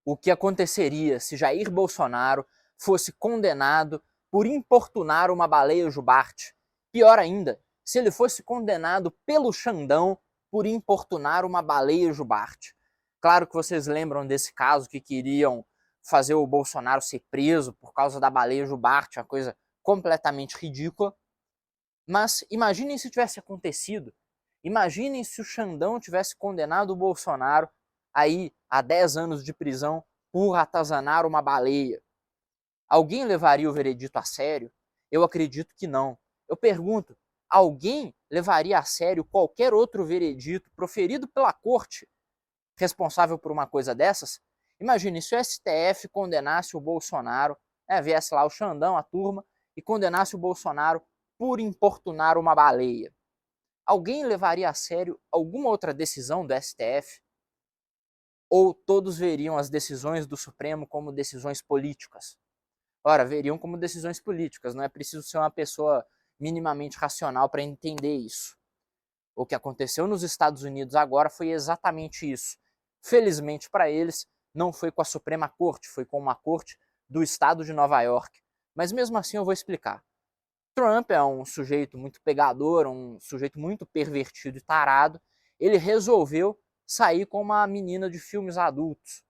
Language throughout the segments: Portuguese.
o que aconteceria se Jair Bolsonaro fosse condenado por importunar uma baleia jubarte. Pior ainda, se ele fosse condenado pelo Xandão por importunar uma baleia jubarte. Claro que vocês lembram desse caso que queriam fazer o Bolsonaro ser preso por causa da baleia jubarte, uma coisa completamente ridícula. Mas imaginem se tivesse acontecido. Imaginem se o Xandão tivesse condenado o Bolsonaro aí a 10 anos de prisão por atazanar uma baleia. Alguém levaria o veredito a sério? Eu acredito que não. Eu pergunto, alguém levaria a sério qualquer outro veredito proferido pela corte responsável por uma coisa dessas? Imagine se o STF condenasse o Bolsonaro, viesse lá o Xandão, a turma, e condenasse o Bolsonaro por importunar uma baleia. Alguém levaria a sério alguma outra decisão do STF? Ou todos veriam as decisões do Supremo como decisões políticas? Ora, veriam como decisões políticas, não é preciso ser uma pessoa minimamente racional para entender isso. O que aconteceu nos Estados Unidos agora foi exatamente isso. Felizmente para eles, não foi com a Suprema Corte, foi com uma corte do estado de Nova York. Mas mesmo assim eu vou explicar. Trump é um sujeito muito pegador, um sujeito muito pervertido e tarado. Ele resolveu sair com uma menina de filmes adultos.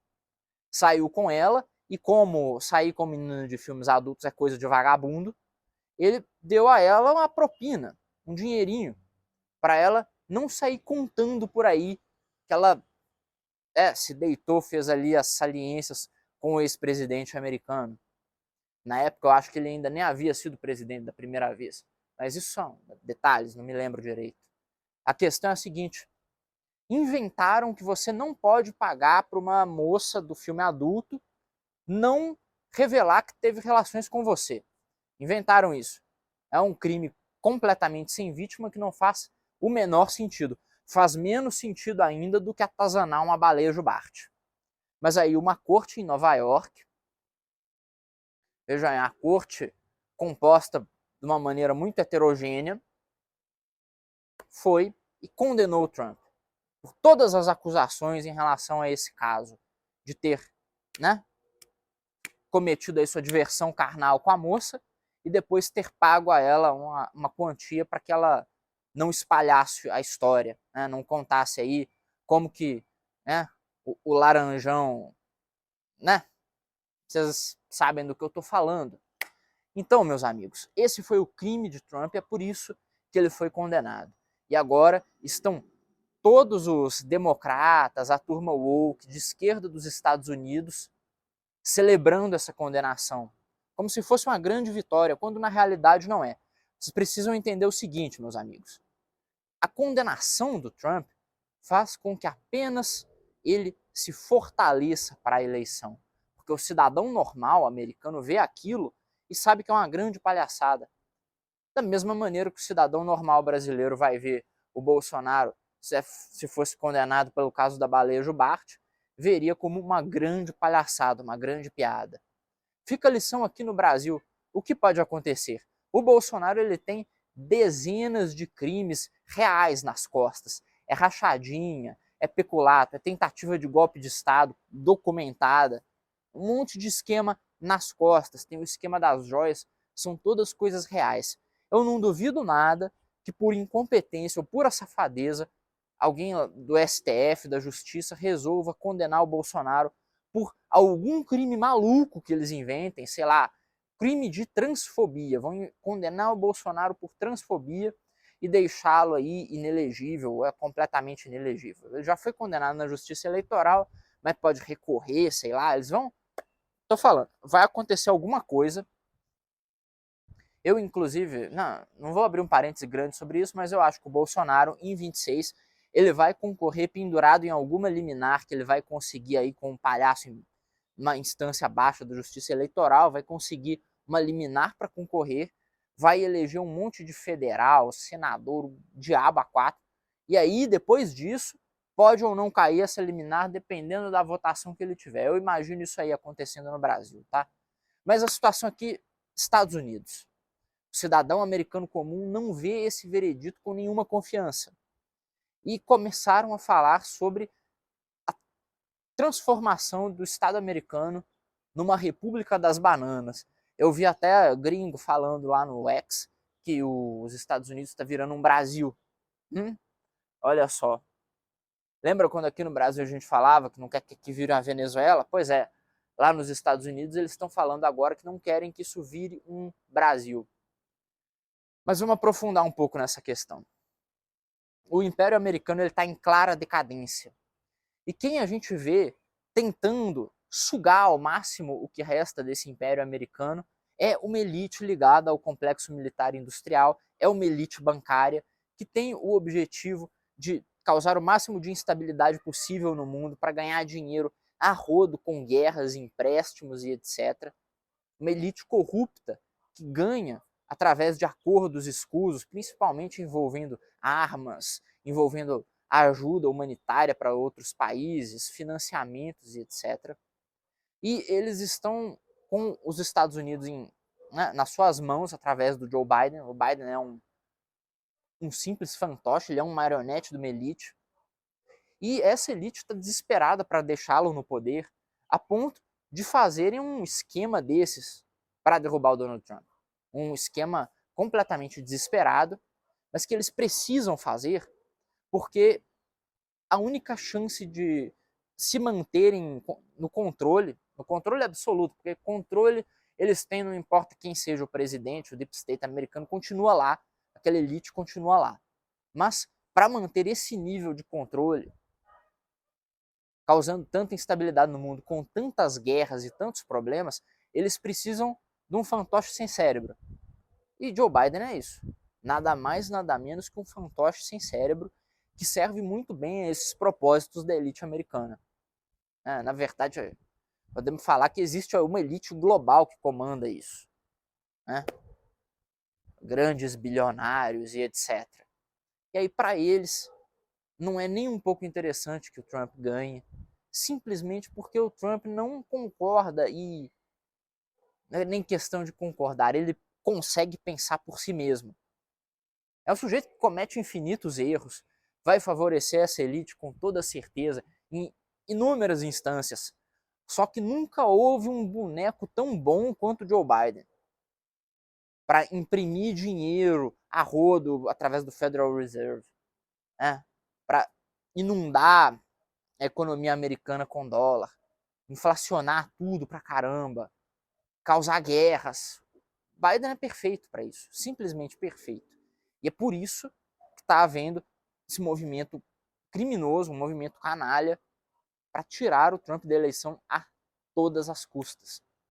Saiu com ela e como sair com menina de filmes adultos é coisa de vagabundo, ele deu a ela uma propina, um dinheirinho, para ela não sair contando por aí que ela se deitou, fez ali as saliências com o ex-presidente americano. Na época eu acho que ele ainda nem havia sido presidente da primeira vez. Mas isso são detalhes, não me lembro direito. A questão é a seguinte: inventaram que você não pode pagar para uma moça do filme adulto não revelar que teve relações com você. Inventaram isso. É um crime completamente sem vítima que não faz o menor sentido. Faz menos sentido ainda do que atazanar uma baleia jubarte. Mas aí uma corte em Nova York, veja, a corte composta de uma maneira muito heterogênea, foi e condenou o Trump por todas as acusações em relação a esse caso de ter, né, cometido aí sua diversão carnal com a moça e depois ter pago a ela uma quantia para que ela não espalhasse a história, né, não contasse aí como que, né, o laranjão, né, vocês sabem do que eu estou falando. Então, meus amigos, esse foi o crime de Trump, é por isso que ele foi condenado. E agora estão todos os democratas, a turma woke de esquerda dos Estados Unidos, celebrando essa condenação, como se fosse uma grande vitória, quando na realidade não é. Vocês precisam entender o seguinte, meus amigos. A condenação do Trump faz com que apenas ele se fortaleça para a eleição. Porque o cidadão normal americano vê aquilo e sabe que é uma grande palhaçada. Da mesma maneira que o cidadão normal brasileiro vai ver o Bolsonaro, se fosse condenado pelo caso da baleia jubarte, veria como uma grande palhaçada, uma grande piada. Fica a lição aqui no Brasil. O que pode acontecer? O Bolsonaro ele tem dezenas de crimes reais nas costas. É rachadinha, é peculato, é tentativa de golpe de Estado documentada, um monte de esquema nas costas. Tem o esquema das joias, são todas coisas reais. Eu não duvido nada que por incompetência ou pura safadeza alguém do STF, da Justiça, resolva condenar o Bolsonaro por algum crime maluco que eles inventem, sei lá, crime de transfobia. Vão condenar o Bolsonaro por transfobia e deixá-lo aí inelegível, é completamente inelegível. Ele já foi condenado na Justiça Eleitoral, mas pode recorrer, sei lá, eles vão... Tô falando, vai acontecer alguma coisa. Eu, inclusive, não vou abrir um parêntese grande sobre isso, mas eu acho que o Bolsonaro, em 26, ele vai concorrer pendurado em alguma liminar que ele vai conseguir aí com um palhaço em uma instância abaixo da Justiça Eleitoral, vai conseguir uma liminar para concorrer, vai eleger um monte de federal, senador, o diabo a quatro, e aí, depois disso, pode ou não cair essa liminar, dependendo da votação que ele tiver. Eu imagino isso aí acontecendo no Brasil, tá? Mas a situação aqui, Estados Unidos. O cidadão americano comum não vê esse veredito com nenhuma confiança. E começaram a falar sobre a transformação do Estado americano numa república das bananas. Eu vi até gringo falando lá no X que os Estados Unidos está virando um Brasil. Olha só. Lembra quando aqui no Brasil a gente falava que não quer que vire uma Venezuela? Pois é, lá nos Estados Unidos eles estão falando agora que não querem que isso vire um Brasil. Mas vamos aprofundar um pouco nessa questão. O Império Americano está em clara decadência. E quem a gente vê tentando sugar ao máximo o que resta desse Império Americano é uma elite ligada ao complexo militar e industrial, é uma elite bancária que tem o objetivo de causar o máximo de instabilidade possível no mundo para ganhar dinheiro a rodo com guerras, empréstimos e etc. Uma elite corrupta que ganha através de acordos escusos, principalmente envolvendo armas, envolvendo ajuda humanitária para outros países, financiamentos e etc. E eles estão com os Estados Unidos nas suas mãos através do Joe Biden. O Biden é um simples fantoche, ele é um marionete de uma elite. E essa elite está desesperada para deixá-lo no poder, a ponto de fazerem um esquema desses para derrubar o Donald Trump. Um esquema completamente desesperado, mas que eles precisam fazer porque a única chance de se manterem no controle absoluto, porque controle eles têm, não importa quem seja o presidente, o deep state americano continua lá, aquela elite continua lá. Mas para manter esse nível de controle, causando tanta instabilidade no mundo, com tantas guerras e tantos problemas, eles precisam de um fantoche sem cérebro. E Joe Biden é isso. Nada mais, nada menos que um fantoche sem cérebro que serve muito bem a esses propósitos da elite americana. Na verdade, podemos falar que existe uma elite global que comanda isso. Grandes bilionários e etc. E aí, para eles, não é nem um pouco interessante que o Trump ganhe, simplesmente porque o Trump não concorda e não é nem questão de concordar, ele consegue pensar por si mesmo. É um sujeito que comete infinitos erros, vai favorecer essa elite com toda certeza em inúmeras instâncias. Só que nunca houve um boneco tão bom quanto o Joe Biden para imprimir dinheiro a rodo através do Federal Reserve, para inundar a economia americana com dólar, inflacionar tudo pra caramba, causar guerras. Biden é perfeito para isso, simplesmente perfeito. E é por isso que está havendo esse movimento criminoso, um movimento canalha, para tirar o Trump da eleição a todas as custas.